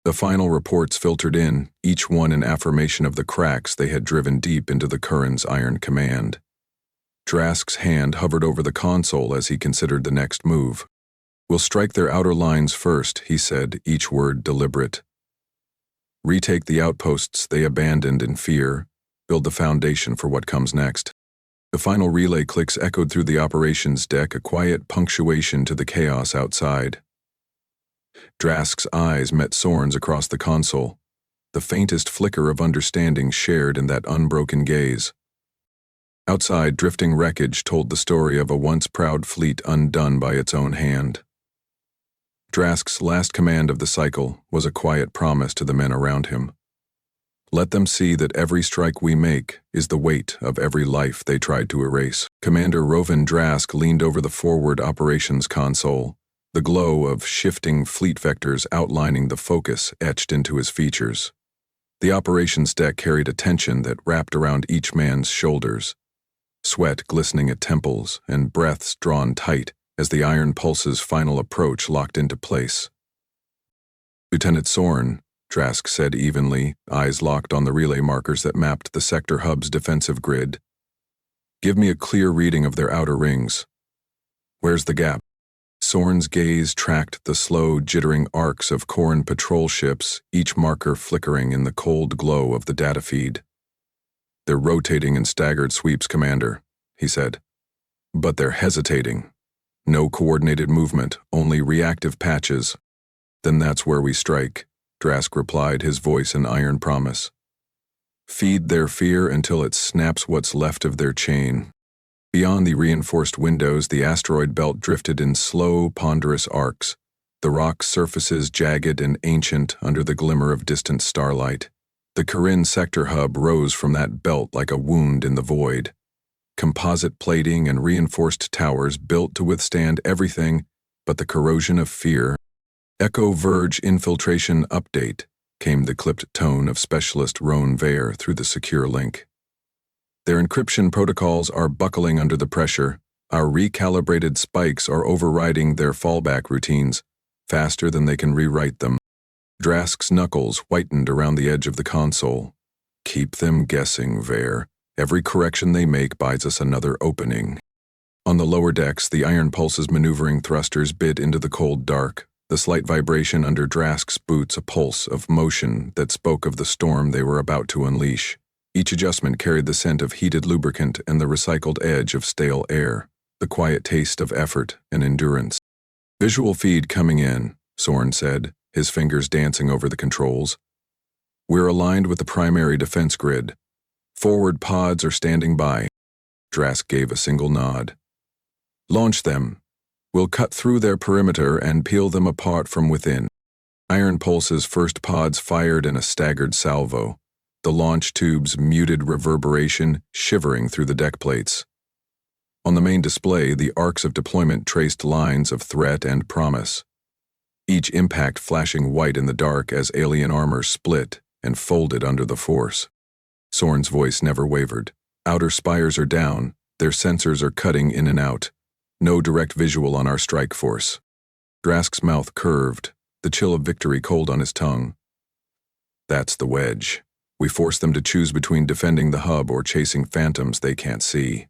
The final reports filtered in, each one an affirmation of the cracks they had driven deep into the Kurn's iron command. Drask's hand hovered over the console as he considered the next move. We'll strike their outer lines first, he said, each word deliberate. Retake the outposts they abandoned in fear, build the foundation for what comes next. The final relay clicks echoed through the operations deck, a quiet punctuation to the chaos outside. Drask's eyes met Soren's across the console, the faintest flicker of understanding shared in that unbroken gaze. Outside, drifting wreckage told the story of a once proud fleet undone by its own hand. Drask's last command of the cycle was a quiet promise to the men around him. Let them see that every strike we make is the weight of every life they tried to erase. Commander Rovan Drask leaned over the forward operations console, the glow of shifting fleet vectors outlining the focus etched into his features. The operations deck carried a tension that wrapped around each man's shoulders, sweat glistening at temples and breaths drawn tight as the iron pulse's final approach locked into place. Lieutenant Soren, Drask said evenly, eyes locked on the relay markers that mapped the sector hub's defensive grid. Give me a clear reading of their outer rings. Where's the gap? Soren's gaze tracked the slow, jittering arcs of Kurn patrol ships, each marker flickering in the cold glow of the data feed. They're rotating in staggered sweeps, Commander, he said. But they're hesitating. No coordinated movement, only reactive patches. Then that's where we strike, Drask replied, his voice an iron promise. Feed their fear until it snaps what's left of their chain. Beyond the reinforced windows, the asteroid belt drifted in slow, ponderous arcs, the rock surfaces jagged and ancient under the glimmer of distant starlight. The Corinne sector hub rose from that belt like a wound in the void. Composite plating and reinforced towers built to withstand everything but the corrosion of fear. Echo Verge infiltration update, came the clipped tone of Specialist Roan Vare through the secure link. Their encryption protocols are buckling under the pressure. Our recalibrated spikes are overriding their fallback routines, faster than they can rewrite them. Drask's knuckles whitened around the edge of the console. Keep them guessing, Vare. Every correction they make buys us another opening. On the lower decks, the Iron Pulse's maneuvering thrusters bit into the cold dark, the slight vibration under Drask's boots a pulse of motion that spoke of the storm they were about to unleash. Each adjustment carried the scent of heated lubricant and the recycled edge of stale air, the quiet taste of effort and endurance. Visual feed coming in, Soren said, his fingers dancing over the controls. We're aligned with the primary defense grid. Forward pods are standing by. Drask gave a single nod. Launch them. We'll cut through their perimeter and peel them apart from within. Iron Pulse's first pods fired in a staggered salvo, the launch tube's muted reverberation shivering through the deck plates. On the main display, the arcs of deployment traced lines of threat and promise, each impact flashing white in the dark as alien armor split and folded under the force. Soren's voice never wavered. Outer spires are down, their sensors are cutting in and out. No direct visual on our strike force. Drask's mouth curved, the chill of victory cold on his tongue. That's the wedge. We force them to choose between defending the hub or chasing phantoms they can't see.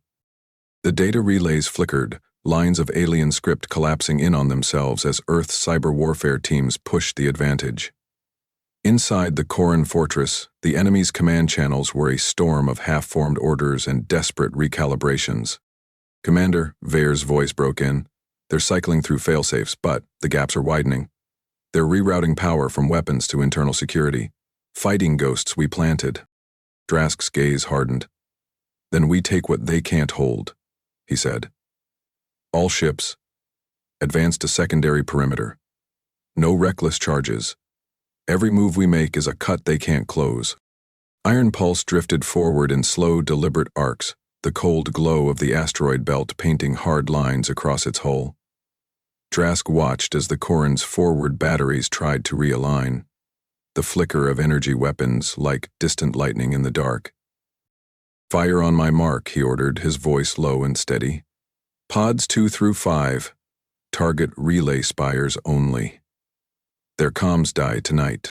The data relays flickered, lines of alien script collapsing in on themselves as Earth's cyber warfare teams pushed the advantage. Inside the Koran fortress, the enemy's command channels were a storm of half-formed orders and desperate recalibrations. "Commander," Vair's voice broke in. "They're cycling through failsafes, but the gaps are widening. They're rerouting power from weapons to internal security. Fighting ghosts we planted." Drask's gaze hardened. "Then we take what they can't hold," he said. "All ships, advance to secondary perimeter. No reckless charges. Every move we make is a cut they can't close." Iron Pulse drifted forward in slow, deliberate arcs, the cold glow of the asteroid belt painting hard lines across its hull. Drask watched as the Koran's forward batteries tried to realign, the flicker of energy weapons like distant lightning in the dark. "Fire on my mark," he ordered, his voice low and steady. "Pods 2 through 5. Target relay spires only." Their comms died tonight.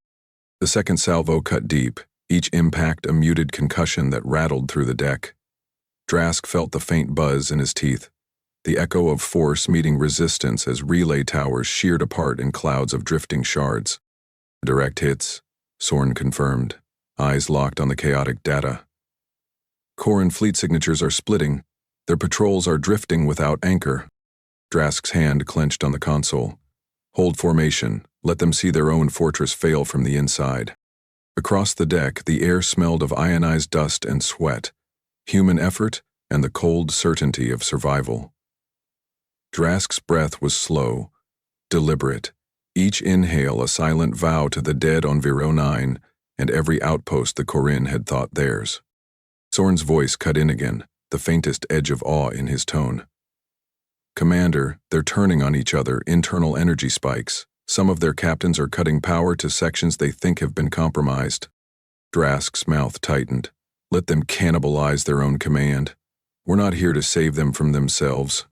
The second salvo cut deep, each impact a muted concussion that rattled through the deck. Drask felt the faint buzz in his teeth, the echo of force meeting resistance as relay towers sheared apart in clouds of drifting shards. "Direct hits," Sorn confirmed, eyes locked on the chaotic data. "Koran fleet signatures are splitting. Their patrols are drifting without anchor." Drask's hand clenched on the console. "Hold formation. Let them see their own fortress fail from the inside." Across the deck, the air smelled of ionized dust and sweat, human effort, and the cold certainty of survival. Drask's breath was slow, deliberate, each inhale a silent vow to the dead on Viro 9 and every outpost the Koran had thought theirs. Sorn's voice cut in again, the faintest edge of awe in his tone. "Commander, they're turning on each other, internal energy spikes. Some of their captains are cutting power to sections they think have been compromised." Drask's mouth tightened. "Let them cannibalize their own command. We're not here to save them from themselves."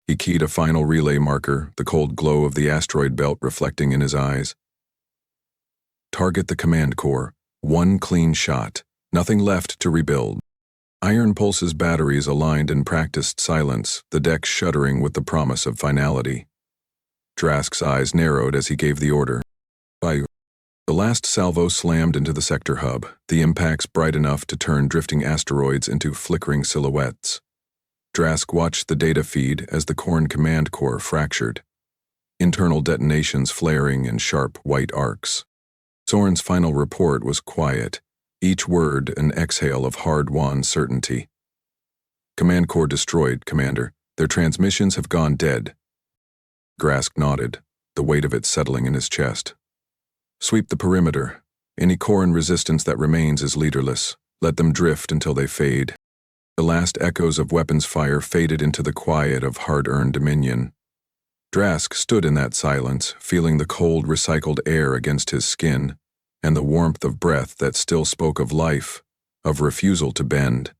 He keyed a final relay marker, the cold glow of the asteroid belt reflecting in his eyes. "Target the command core. One clean shot. Nothing left to rebuild." Iron Pulse's batteries aligned in practiced silence, the deck shuddering with the promise of finality. Drask's eyes narrowed as he gave the order. The last salvo slammed into the sector hub, the impacts bright enough to turn drifting asteroids into flickering silhouettes. Drask watched the data feed as the Koran command core fractured, internal detonations flaring in sharp white arcs. Soren's final report was quiet, each word an exhale of hard-won certainty. "Command core destroyed, Commander. Their transmissions have gone dead." Drask nodded, the weight of it settling in his chest. "Sweep the perimeter. Any Koran resistance that remains is leaderless. Let them drift until they fade." The last echoes of weapons fire faded into the quiet of hard-earned dominion. Drask stood in that silence, feeling the cold, recycled air against his skin, and the warmth of breath that still spoke of life, of refusal to bend.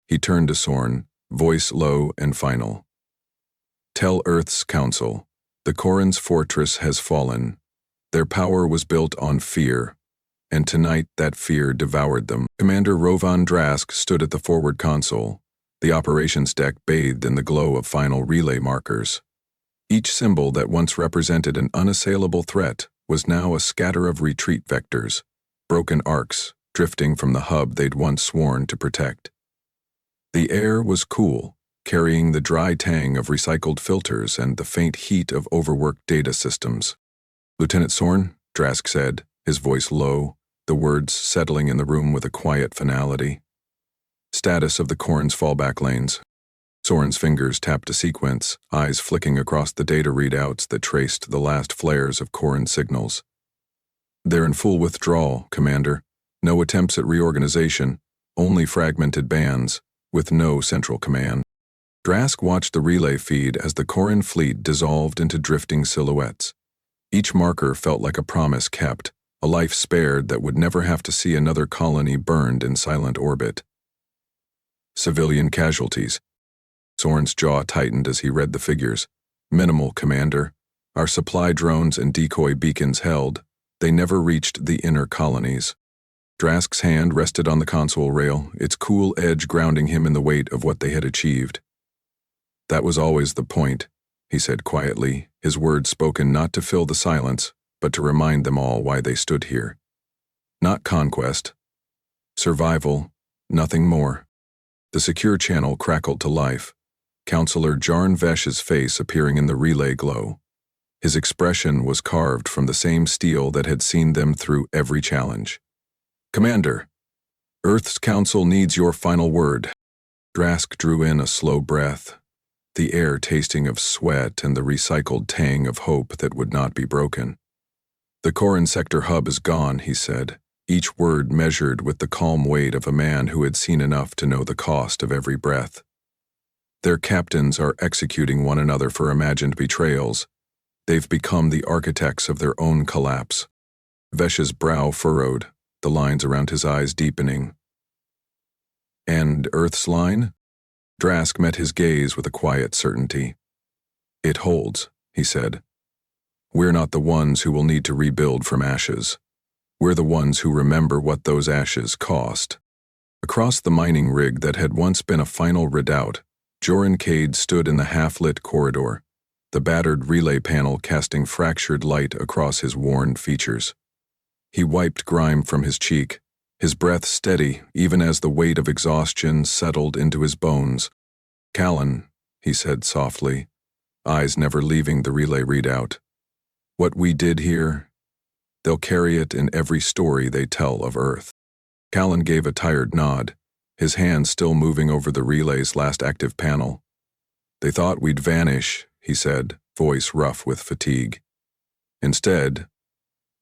He turned to Sorn, voice low and final. "Tell Earth's council, the Koran's fortress has fallen. Their power was built on fear, and tonight that fear devoured them." Commander Rovan Drask stood at the forward console, the operations deck bathed in the glow of final relay markers. Each symbol that once represented an unassailable threat was now a scatter of retreat vectors, broken arcs drifting from the hub they'd once sworn to protect. The air was cool, carrying the dry tang of recycled filters and the faint heat of overworked data systems. "Lieutenant Sorn," Drask said, his voice low, the words settling in the room with a quiet finality. "Status of the Koran's fallback lanes." Soren's fingers tapped a sequence, eyes flicking across the data readouts that traced the last flares of Corin signals. They're in full withdrawal, Commander. No attempts at reorganization, only fragmented bands, with no central command. Drask watched the relay feed as the Corin fleet dissolved into drifting silhouettes. Each marker felt like a promise kept, a life spared that would never have to see another colony burned in silent orbit. Civilian casualties. Soren's jaw tightened as he read the figures. Minimal, Commander. Our supply drones and decoy beacons held. They never reached the inner colonies. Drask's hand rested on the console rail, its cool edge grounding him in the weight of what they had achieved. That was always the point, he said quietly, his words spoken not to fill the silence, but to remind them all why they stood here. Not conquest. Survival, nothing more. The secure channel crackled to life, Counselor Jarn Vesh's face appearing in the relay glow. His expression was carved from the same steel that had seen them through every challenge. Commander, Earth's Council needs your final word. Drask drew in a slow breath, the air tasting of sweat and the recycled tang of hope that would not be broken. The Corin sector hub is gone, he said, each word measured with the calm weight of a man who had seen enough to know the cost of every breath. Their captains are executing one another for imagined betrayals. They've become the architects of their own collapse. Vesh's brow furrowed, the lines around his eyes deepening. And Earth's line? Drask met his gaze with a quiet certainty. It holds, he said. We're not the ones who will need to rebuild from ashes. We're the ones who remember what those ashes cost. Across the mining rig that had once been a final redoubt, Joran Cade stood in the half-lit corridor, the battered relay panel casting fractured light across his worn features. He wiped grime from his cheek, his breath steady even as the weight of exhaustion settled into his bones. Callan, he said softly, eyes never leaving the relay readout. What we did here, they'll carry it in every story they tell of Earth. Callan gave a tired nod, his hand still moving over the relay's last active panel. They thought we'd vanish, he said, voice rough with fatigue. Instead,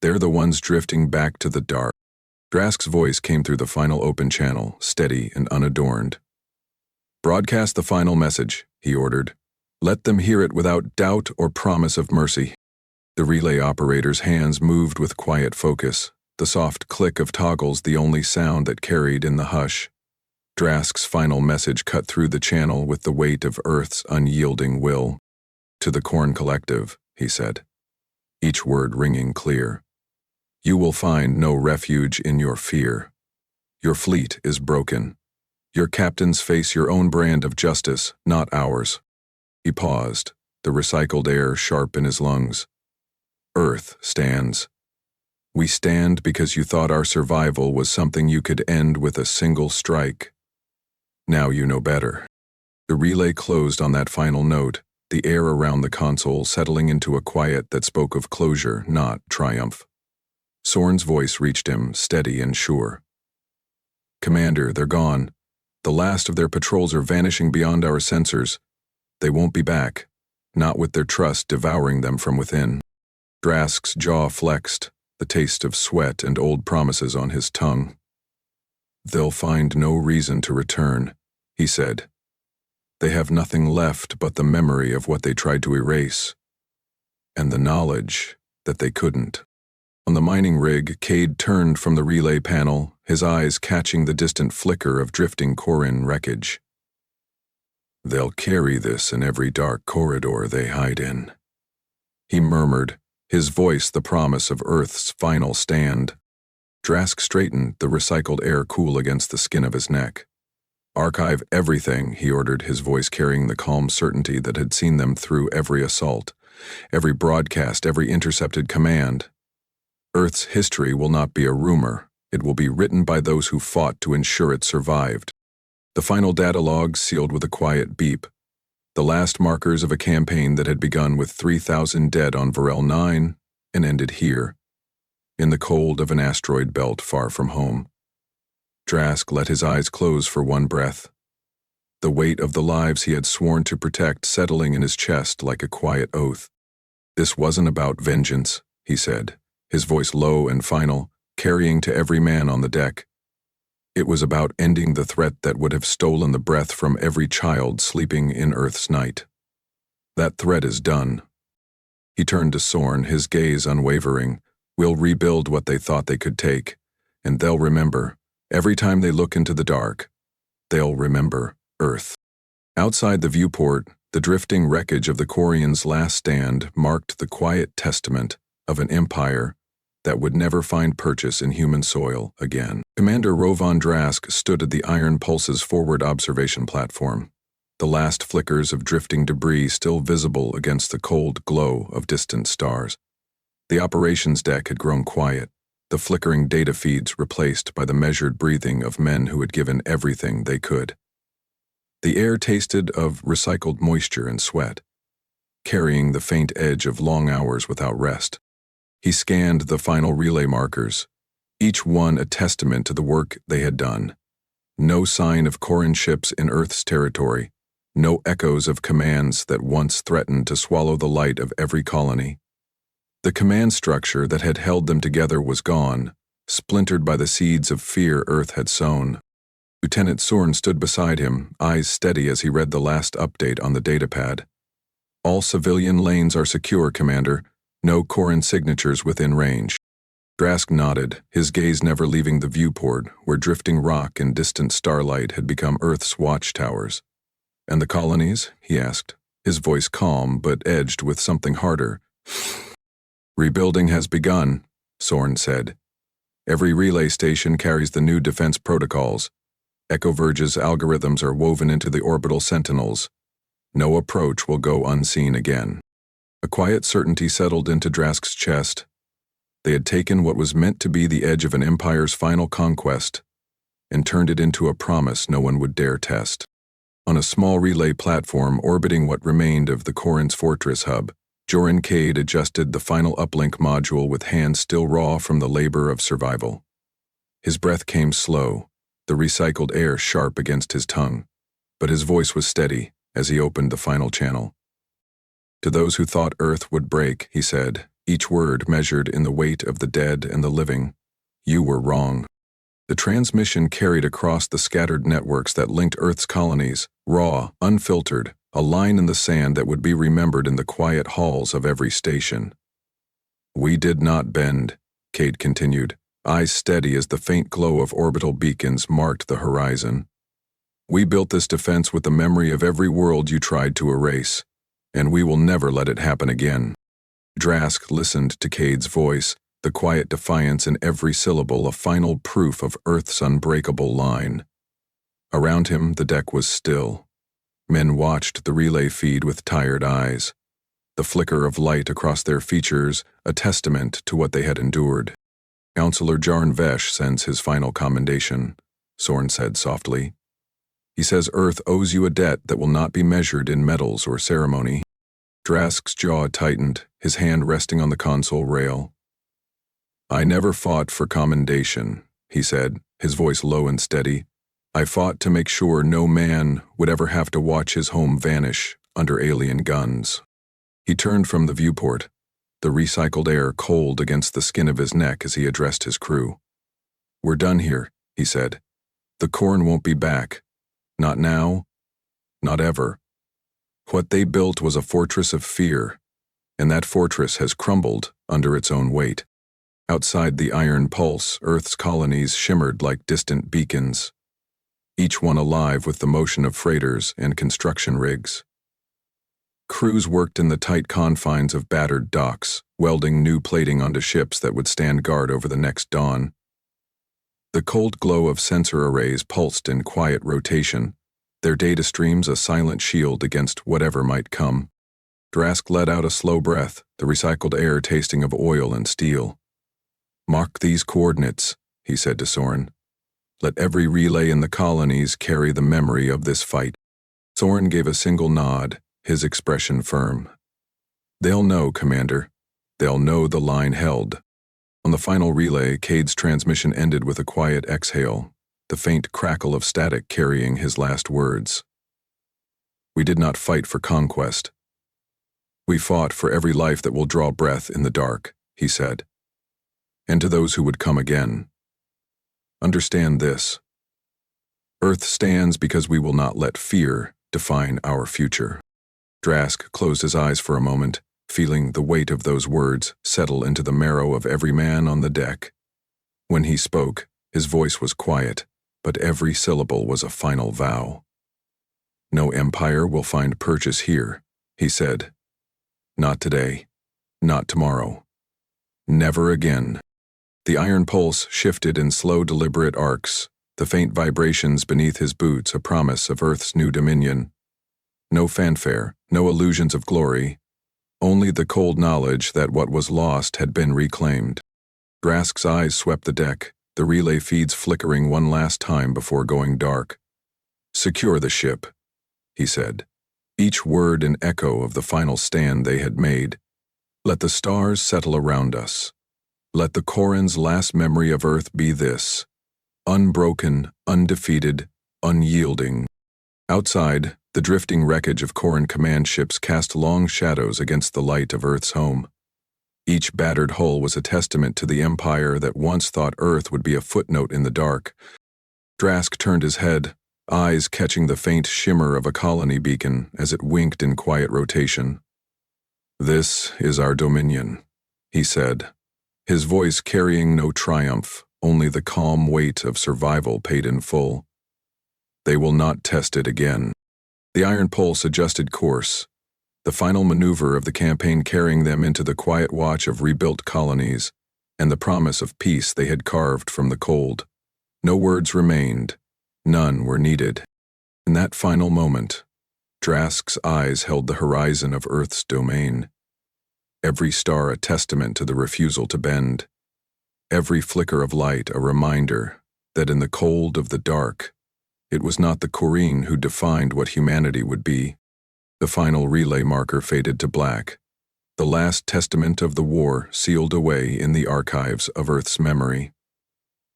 they're the ones drifting back to the dark. Drask's voice came through the final open channel, steady and unadorned. Broadcast the final message, he ordered. Let them hear it without doubt or promise of mercy. The relay operator's hands moved with quiet focus, the soft click of toggles the only sound that carried in the hush. Drask's final message cut through the channel with the weight of Earth's unyielding will. To the Corn Collective, he said, each word ringing clear. You will find no refuge in your fear. Your fleet is broken. Your captains face your own brand of justice, not ours. He paused, the recycled air sharp in his lungs. Earth stands. We stand because you thought our survival was something you could end with a single strike. Now you know better. The relay closed on that final note, the air around the console settling into a quiet that spoke of closure, not triumph. Soren's voice reached him, steady and sure. Commander, they're gone. The last of their patrols are vanishing beyond our sensors. They won't be back, not with their trust devouring them from within. Drask's jaw flexed, the taste of sweat and old promises on his tongue. They'll find no reason to return, he said. They have nothing left but the memory of what they tried to erase, and the knowledge that they couldn't. On the mining rig, Cade turned from the relay panel, his eyes catching the distant flicker of drifting Corin wreckage. They'll carry this in every dark corridor they hide in. He murmured, his voice the promise of Earth's final stand. Drask straightened, the recycled air cool against the skin of his neck. Archive everything, he ordered, his voice carrying the calm certainty that had seen them through every assault, every broadcast, every intercepted command. Earth's history will not be a rumor. It will be written by those who fought to ensure it survived. The final data log sealed with a quiet beep. The last markers of a campaign that had begun with 3,000 dead on Varel 9 and ended here, in the cold of an asteroid belt far from home. Drask let his eyes close for one breath. the weight of the lives he had sworn to protect settling in his chest like a quiet oath. "This wasn't about vengeance," he said, his voice low and final, carrying to every man on the deck. "It was about ending the threat that would have stolen the breath from every child sleeping in Earth's night. That threat is done." He turned to Sorn, his gaze unwavering. "We'll rebuild what they thought they could take, and they'll remember. Every time they look into the dark, they'll remember Earth." Outside the viewport, the drifting wreckage of the Quarians' last stand marked the quiet testament of an empire that would never find purchase in human soil again. Commander Rovan Drask stood at the Iron Pulse's forward observation platform, the last flickers of drifting debris still visible against the cold glow of distant stars. The operations deck had grown quiet, the flickering data feeds replaced by the measured breathing of men who had given everything they could. The air tasted of recycled moisture and sweat, carrying the faint edge of long hours without rest. He scanned the final relay markers, each one a testament to the work they had done. No sign of Quarren ships in Earth's territory, no echoes of commands that once threatened to swallow the light of every colony. The command structure that had held them together was gone, splintered by the seeds of fear Earth had sown. Lieutenant Sorn stood beside him, eyes steady as he read the last update on the datapad. "All civilian lanes are secure, Commander. No Quarren signatures within range." Drask nodded, his gaze never leaving the viewport, where drifting rock and distant starlight had become Earth's watchtowers. "And the colonies?" he asked, his voice calm but edged with something harder. "Rebuilding has begun," Sorn said. "Every relay station carries the new defense protocols. Echoverge's algorithms are woven into the orbital sentinels. No approach will go unseen again." A quiet certainty settled into Drask's chest. They had taken what was meant to be the edge of an empire's final conquest and turned it into a promise no one would dare test. On a small relay platform orbiting what remained of the Quarren's fortress hub, Joran Cade adjusted the final uplink module with hands still raw from the labor of survival. His breath came slow, the recycled air sharp against his tongue, but his voice was steady as he opened the final channel. "To those who thought Earth would break," he said, each word measured in the weight of the dead and the living, "you were wrong." The transmission carried across the scattered networks that linked Earth's colonies, raw, unfiltered, a line in the sand that would be remembered in the quiet halls of every station. "We did not bend," Cade continued, eyes steady as the faint glow of orbital beacons marked the horizon. "We built this defense with the memory of every world you tried to erase, and we will never let it happen again." Drask listened to Cade's voice, the quiet defiance in every syllable a final proof of Earth's unbreakable line. Around him, the deck was still. Men watched the relay feed with tired eyes, the flicker of light across their features a testament to what they had endured. "Counselor Jarn Vesh sends his final commendation," Sorn said softly. "He says Earth owes you a debt that will not be measured in medals or ceremony." Drask's jaw tightened, his hand resting on the console rail. "I never fought for commendation," he said, his voice low and steady. "I fought to make sure no man would ever have to watch his home vanish under alien guns." He turned from the viewport, the recycled air cold against the skin of his neck as he addressed his crew. "We're done here," he said. "The Quarren won't be back. Not now, not ever. What they built was a fortress of fear, and that fortress has crumbled under its own weight." Outside the Iron Pulse, Earth's colonies shimmered like distant beacons, each one alive with the motion of freighters and construction rigs. Crews worked in the tight confines of battered docks, welding new plating onto ships that would stand guard over the next dawn. The cold glow of sensor arrays pulsed in quiet rotation, their data streams a silent shield against whatever might come. Drask let out a slow breath, the recycled air tasting of oil and steel. "Mark these coordinates," he said to Sorn. "Let every relay in the colonies carry the memory of this fight." Sorn gave a single nod, his expression firm. "They'll know, Commander. They'll know the line held." On the final relay, Cade's transmission ended with a quiet exhale, the faint crackle of static carrying his last words. We did not fight for conquest. We fought for every life that will draw breath in the dark, he said. And to those who would come again. Understand this. Earth stands because we will not let fear define our future. Drask closed his eyes for a moment, feeling the weight of those words settle into the marrow of every man on the deck. When he spoke, his voice was quiet, but every syllable was a final vow. No empire will find purchase here, he said. Not today. Not tomorrow. Never again. The iron pulse shifted in slow, deliberate arcs, the faint vibrations beneath his boots a promise of Earth's new dominion. No fanfare, no illusions of glory, only the cold knowledge that what was lost had been reclaimed. Drask's eyes swept the deck, the relay feeds flickering one last time before going dark. Secure the ship, he said, each word an echo of the final stand they had made. Let the stars settle around us. Let the Koran's last memory of Earth be this: unbroken, undefeated, unyielding. Outside, the drifting wreckage of Koran command ships cast long shadows against the light of Earth's home. Each battered hull was a testament to the empire that once thought Earth would be a footnote in the dark. Drask turned his head, eyes catching the faint shimmer of a colony beacon as it winked in quiet rotation. This is our dominion, he said, his voice carrying no triumph, only the calm weight of survival paid in full. They will not test it again. The iron pulse adjusted course, the final maneuver of the campaign carrying them into the quiet watch of rebuilt colonies and the promise of peace they had carved from the cold. No words remained. None were needed. In that final moment, Drask's eyes held the horizon of Earth's domain. Every star a testament to the refusal to bend. Every flicker of light a reminder that in the cold of the dark, it was not the Koran who defined what humanity would be. The final relay marker faded to black, the last testament of the war sealed away in the archives of Earth's memory.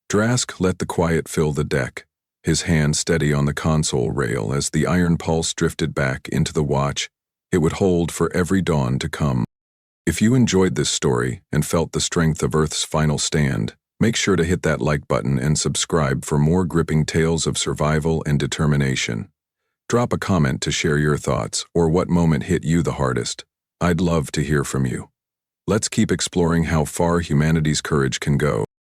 Drask let the quiet fill the deck, his hand steady on the console rail as the iron pulse drifted back into the watch it would hold for every dawn to come. If you enjoyed this story and felt the strength of Earth's final stand, make sure to hit that like button and subscribe for more gripping tales of survival and determination. Drop a comment to share your thoughts or what moment hit you the hardest. I'd love to hear from you. Let's keep exploring how far humanity's courage can go.